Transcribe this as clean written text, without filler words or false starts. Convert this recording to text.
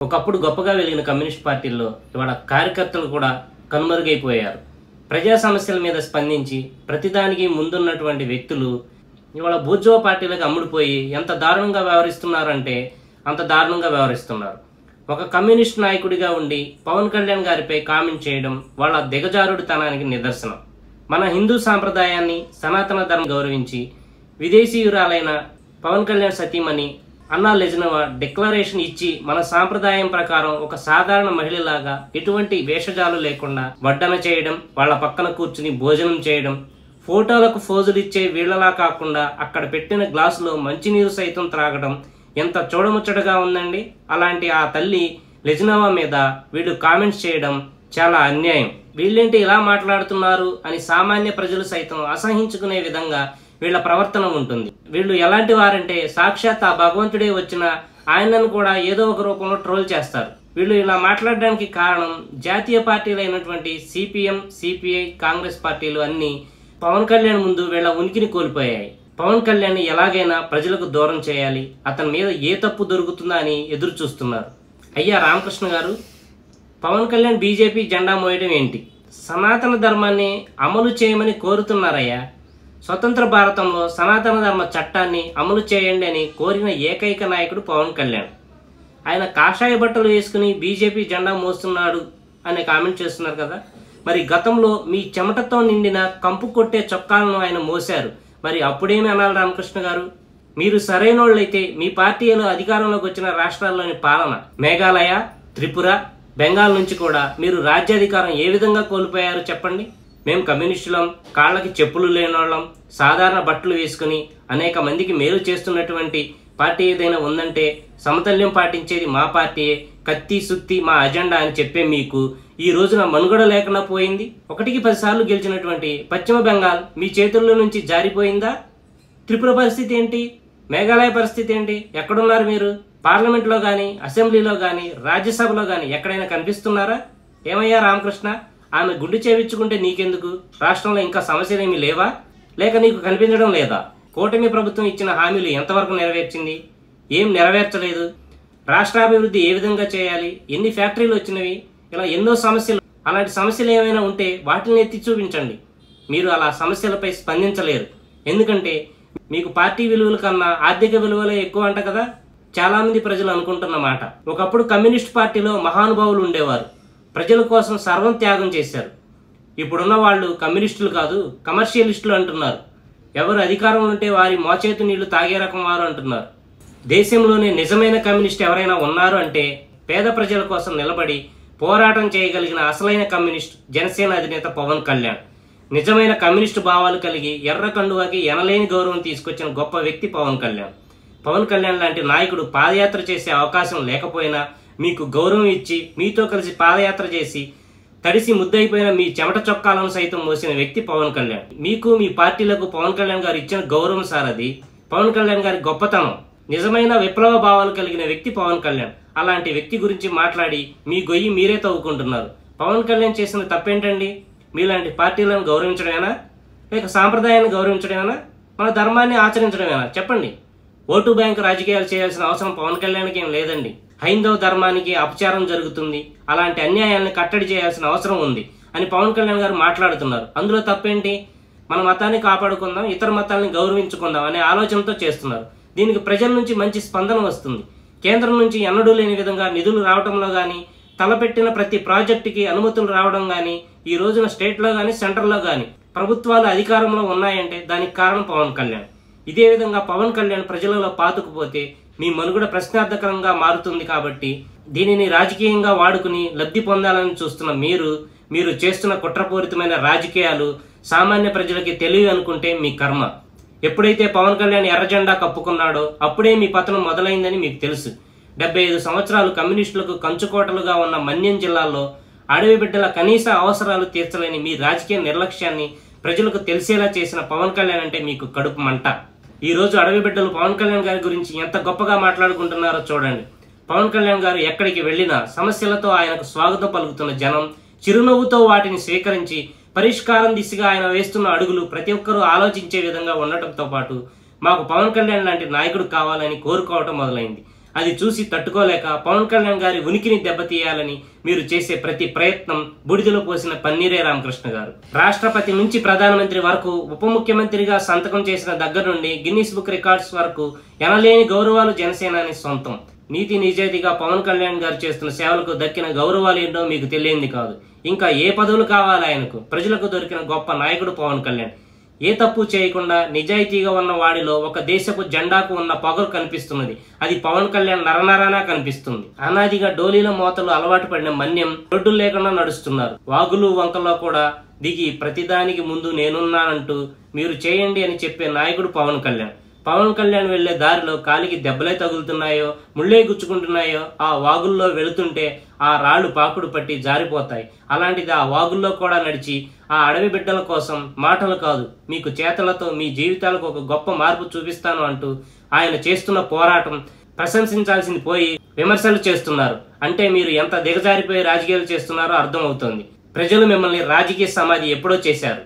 ఒకప్పుడు గొప్పగా వెలిగిన కమ్యూనిస్ట్ పార్టీల్లో ఇవాళ కార్యకర్తలు కూడా కనుమరుగైపోయారు. ప్రజా సమస్యల మీద స్పందించి ప్రతిదానికి ముందున్నటువంటి వ్యక్తులు ఇవాళ బూర్జువా పార్టీలకు అమ్ముడుపోయి ఎంత దారుణంగా వ్యవహరిస్తున్నారంటే అంత దారుణంగా వ్యవహరిస్తున్నారు. ఒక కమ్యూనిస్ట్ నాయకుడిగా ఉండి పవన్ కళ్యాణ్ గారిపై కామెంట్ చేయడం వాళ్ళ దిగజారుడుతనానికి నిదర్శనం. మన హిందూ సాంప్రదాయాన్ని సనాతన ధర్మం గౌరవించి విదేశీయురాలైన పవన్ కళ్యాణ్ సతీమణి అన్నా లెజినోవా డిక్లరేషన్ ఇచ్చి మన సాంప్రదాయం ప్రకారం ఒక సాధారణ మహిళలాగా ఎటువంటి వేషజాలు లేకుండా వడ్డన చేయడం, వాళ్ళ పక్కన కూర్చుని భోజనం చేయడం, ఫోటోలకు ఫోజులు ఇచ్చే వీళ్లలా కాకుండా అక్కడ పెట్టిన గ్లాసులో మంచినీరు సైతం త్రాగడం ఎంత చూడముచ్చటగా ఉందండి. అలాంటి ఆ తల్లి లెజినోవా మీద వీళ్ళు కామెంట్స్ చేయడం చాలా అన్యాయం. వీళ్ళేంటి ఇలా మాట్లాడుతున్నారు అని సామాన్య ప్రజలు సైతం అసహించుకునే విధంగా వీళ్ళ ప్రవర్తన ఉంటుంది. వీళ్ళు ఎలాంటి వారంటే సాక్షాత్ ఆ భగవంతుడే వచ్చిన ఆయనను కూడా ఏదో ఒక రూపంలో ట్రోల్ చేస్తారు. వీళ్ళు ఇలా మాట్లాడడానికి కారణం జాతీయ పార్టీలు అయినటువంటి సిపిఎం, సిపిఐ, కాంగ్రెస్ పార్టీలు అన్ని పవన్ కళ్యాణ్ ముందు వీళ్ళ ఉనికిని కోల్పోయాయి. పవన్ కళ్యాణ్ ఎలాగైనా ప్రజలకు దూరం చేయాలి, అతని మీద ఏ తప్పు దొరుకుతుందా అని ఎదురు చూస్తున్నారు. అయ్యా రామకృష్ణ గారు, పవన్ కళ్యాణ్ బీజేపీ జెండా మోయడం ఏంటి? సనాతన ధర్మాన్ని అమలు చేయమని కోరుతున్నారయ్యా. స్వతంత్ర భారతంలో సనాతన ధర్మ చట్టాన్ని అమలు చేయండి అని కోరిన ఏకైక నాయకుడు పవన్ కళ్యాణ్. ఆయన కాషాయ బట్టలు వేసుకుని బీజేపీ జెండా మోస్తున్నాడు అనే కామెంట్ చేస్తున్నారు కదా. మరి గతంలో మీ చెమటతో నిండిన కంపు కొట్టే చొక్కాలను ఆయన మోశారు. మరి అప్పుడేమి అనాలి రామకృష్ణ గారు? మీరు సరైనోళ్ళైతే మీ పార్టీలో అధికారంలోకి వచ్చిన రాష్ట్రాల్లోని పాలన మేఘాలయ, త్రిపుర, బెంగాల్ నుంచి కూడా మీరు రాజ్యాధికారం ఏ విధంగా కోల్పోయారు చెప్పండి. మేము కమ్యూనిస్టులం, కాళ్ళకి చెప్పులు లేనోళ్ళం, సాధారణ బట్టలు వేసుకుని అనేక మందికి మేలు చేస్తున్నటువంటి పార్టీ ఏదైనా ఉందంటే సమతుల్యం పాటించేది మా పార్టీయే, కత్తి సుత్తి మా అజెండా అని చెప్పే మీకు ఈ రోజున మనుగడ లేకుండా పోయింది. 1కి 10 సార్లు గెలిచినటువంటి పశ్చిమ బెంగాల్ మీ చేతుల్లో నుంచి జారిపోయిందా? త్రిపుర పరిస్థితి ఏంటి? మేఘాలయ పరిస్థితి ఏంటి? ఎక్కడున్నారు మీరు? పార్లమెంట్లో కానీ, అసెంబ్లీలో కానీ, రాజ్యసభలో కానీ ఎక్కడైనా కనిపిస్తున్నారా? ఏమయ్యా రామకృష్ణ, ఆమె గుండు చేయించుకుంటే నీకెందుకు? రాష్ట్రంలో ఇంకా సమస్యలు ఏమీ లేవా? లేక నీకు కనిపించడం లేదా? కూటమి ప్రభుత్వం ఇచ్చిన హామీలు ఎంతవరకు నెరవేర్చింది? ఏం నెరవేర్చలేదు. రాష్ట్రాభివృద్ధి ఏ విధంగా చేయాలి? ఎన్ని ఫ్యాక్టరీలు వచ్చినవి? ఇలా ఎన్నో సమస్యలు. అలాంటి సమస్యలు ఏమైనా ఉంటే వాటిని ఎత్తి చూపించండి. మీరు అలా సమస్యలపై స్పందించలేరు. ఎందుకంటే మీకు పార్టీ విలువల కన్నా ఆర్థిక విలువలే ఎక్కువ అంట కదా చాలా మంది ప్రజలు అనుకుంటున్న మాట. ఒకప్పుడు కమ్యూనిస్ట్ పార్టీలో మహానుభావులు ఉండేవారు, ప్రజల కోసం సర్వం త్యాగం చేశారు. ఇప్పుడున్న వాళ్ళు కమ్యూనిస్టులు కాదు, కమర్షియలిస్టులు అంటున్నారు. ఎవరు అధికారంలో ఉంటే వారి మోచేతి నీళ్లు తాగే రకం వారు అంటున్నారు. దేశంలోనే నిజమైన కమ్యూనిస్ట్ ఎవరైనా ఉన్నారు అంటే పేద ప్రజల కోసం నిలబడి పోరాటం చేయగలిగిన అసలైన కమ్యూనిస్ట్ జనసేన అధినేత పవన్ కళ్యాణ్. నిజమైన కమ్యూనిస్టు భావాలు కలిగి ఎర్ర కండువాకి ఎనలేని గౌరవం తీసుకొచ్చిన గొప్ప వ్యక్తి పవన్ కళ్యాణ్. పవన్ కళ్యాణ్ లాంటి నాయకుడు పాదయాత్ర చేసే అవకాశం లేకపోయినా మీకు గౌరవం ఇచ్చి మీతో కలిసి పాదయాత్ర చేసి తడిసి ముద్దయిపోయిన మీ చెమట చొక్కాలను సైతం మోసిన వ్యక్తి పవన్ కళ్యాణ్. మీకు మీ పార్టీలకు పవన్ కళ్యాణ్ గారు ఇచ్చిన గౌరవం సార్ అది. పవన్ కళ్యాణ్ గారి గొప్పతనం. నిజమైన విప్లవ భావాలు కలిగిన వ్యక్తి పవన్ కళ్యాణ్. అలాంటి వ్యక్తి గురించి మాట్లాడి మీ గొయ్యి మీరే తవ్వుకుంటున్నారు. పవన్ కళ్యాణ్ చేసిన తప్పేంటండి? మీలాంటి పార్టీలను గౌరవించడమేనా, లేక సాంప్రదాయాన్ని గౌరవించడమేనా, మన ధర్మాన్ని ఆచరించడమేనా? చెప్పండి. ఓటు బ్యాంకు రాజకీయాలు చేయాల్సిన అవసరం పవన్ కళ్యాణ్కి ఏం లేదండి. హైందవ ధర్మానికి అపచారం జరుగుతుంది, అలాంటి అన్యాయాలను కట్టడి చేయాల్సిన అవసరం ఉంది అని పవన్ కళ్యాణ్ గారు మాట్లాడుతున్నారు. అందులో తప్పేంటి? మన మతాన్ని కాపాడుకుందాం, ఇతర మతాలను గౌరవించుకుందాం అనే ఆలోచనతో చేస్తున్నారు. దీనికి ప్రజల నుంచి మంచి స్పందన వస్తుంది. కేంద్రం నుంచి ఎన్నడూ లేని విధంగా నిధులు రావడంలో కానీ, తలపెట్టిన ప్రతి ప్రాజెక్టుకి అనుమతులు రావడం కానీ, ఈ రోజున స్టేట్లో కానీ సెంటర్లో కానీ ప్రభుత్వాలు అధికారంలో ఉన్నాయంటే దానికి కారణం పవన్ కళ్యాణ్. ఇదే విధంగా పవన్ కళ్యాణ్ ప్రజలలో పాతుకుపోతే మీ మనుగడ ప్రశ్నార్థకరంగా మారుతుంది. కాబట్టి దీనిని రాజకీయంగా వాడుకుని లబ్ధి పొందాలని చూస్తున్న మీరు చేస్తున్న కుట్రపూరితమైన రాజకీయాలు సామాన్య ప్రజలకి తెలివి అనుకుంటే మీ కర్మ. ఎప్పుడైతే పవన్ కళ్యాణ్ ఎర్ర జెండా కప్పుకున్నాడో అప్పుడే మీ పతనం మొదలైందని మీకు తెలుసు. 75 సంవత్సరాలు కమ్యూనిస్టులకు కంచుకోటలుగా ఉన్న మన్యం జిల్లాలో అడవి బిడ్డల కనీస అవసరాలు తీర్చలేని మీ రాజకీయ నిర్లక్ష్యాన్ని ప్రజలకు తెలిసేలా చేసిన పవన్ కళ్యాణ్ అంటే మీకు కడుపు మంట. ఈ రోజు అడవి బిడ్డలు పవన్ కళ్యాణ్ గారి గురించి ఎంత గొప్పగా మాట్లాడుకుంటున్నారో చూడండి. పవన్ కళ్యాణ్ గారు ఎక్కడికి వెళ్ళినా సమస్యలతో ఆయనకు స్వాగతం పలుకుతున్న జనం చిరునవ్వుతో వాటిని స్వీకరించి పరిష్కారం దిశగా ఆయన వేస్తున్న అడుగులు ప్రతి ఒక్కరూ ఆలోచించే విధంగా ఉండటంతో పాటు మాకు పవన్ కళ్యాణ్ లాంటి నాయకుడు కావాలని కోరుకోవటం మొదలైంది. అది చూసి తట్టుకోలేక పవన్ కళ్యాణ్ గారి ఉనికిని దెబ్బతీయాలని మీరు చేసే ప్రతి ప్రయత్నం బూడిదలో పోసిన పన్నీరే రామకృష్ణ గారు. రాష్ట్రపతి నుంచి ప్రధానమంత్రి వరకు, ఉప ముఖ్యమంత్రిగా సంతకం చేసిన దగ్గర నుండి గిన్నిస్ బుక్ రికార్డ్స్ వరకు ఎనలేని గౌరవాలు జనసేనాని సొంతం. నీతి నిజాయితీగా పవన్ కళ్యాణ్ గారు చేస్తున్న సేవలకు దక్కిన గౌరవాలు ఏంటో మీకు తెలియంది కాదు. ఇంకా ఏ పదవులు కావాలి ఆయనకు? ప్రజలకు దొరికిన గొప్ప నాయకుడు పవన్ కళ్యాణ్. ఏ తప్పు చేయకుండా నిజాయితీగా ఉన్న వాడిలో ఒక దేశపు జెండాకు ఉన్న పొగరు కనిపిస్తున్నది. అది పవన్ కళ్యాణ్ నరనరానా కనిపిస్తుంది. అనాదిగా డోలీల మోతలు అలవాటు పడిన మన్యం రోడ్డులు లేకుండా నడుస్తున్నారు. వాగులు వంకల్లో కూడా దిగి ప్రతిదానికి ముందు నేనున్నానంటూ మీరు చేయండి అని చెప్పే నాయకుడు పవన్ కళ్యాణ్. పవన్ కళ్యాణ్ వెళ్లే దారిలో కాలికి దెబ్బలే తగులుతున్నాయో, ముళ్ళే గుచ్చుకుంటున్నాయో, ఆ వాగుల్లో వెళుతుంటే ఆ రాళ్లు పాకుడు పట్టి జారిపోతాయి. అలాంటిది ఆ వాగుల్లో కూడా నడిచి ఆ అడవి బిడ్డల కోసం మాటలు కాదు, మీకు చేతలతో మీ జీవితాలకు ఒక గొప్ప మార్పు చూపిస్తాను అంటూ ఆయన చేస్తున్న పోరాటం ప్రశంసించాల్సింది పోయి విమర్శలు చేస్తున్నారు. అంటే మీరు ఎంత దిగజారిపోయి రాజకీయాలు చేస్తున్నారో అర్థమవుతోంది. ప్రజలు మిమ్మల్ని రాజకీయ సమాధి ఎప్పుడో చేశారు.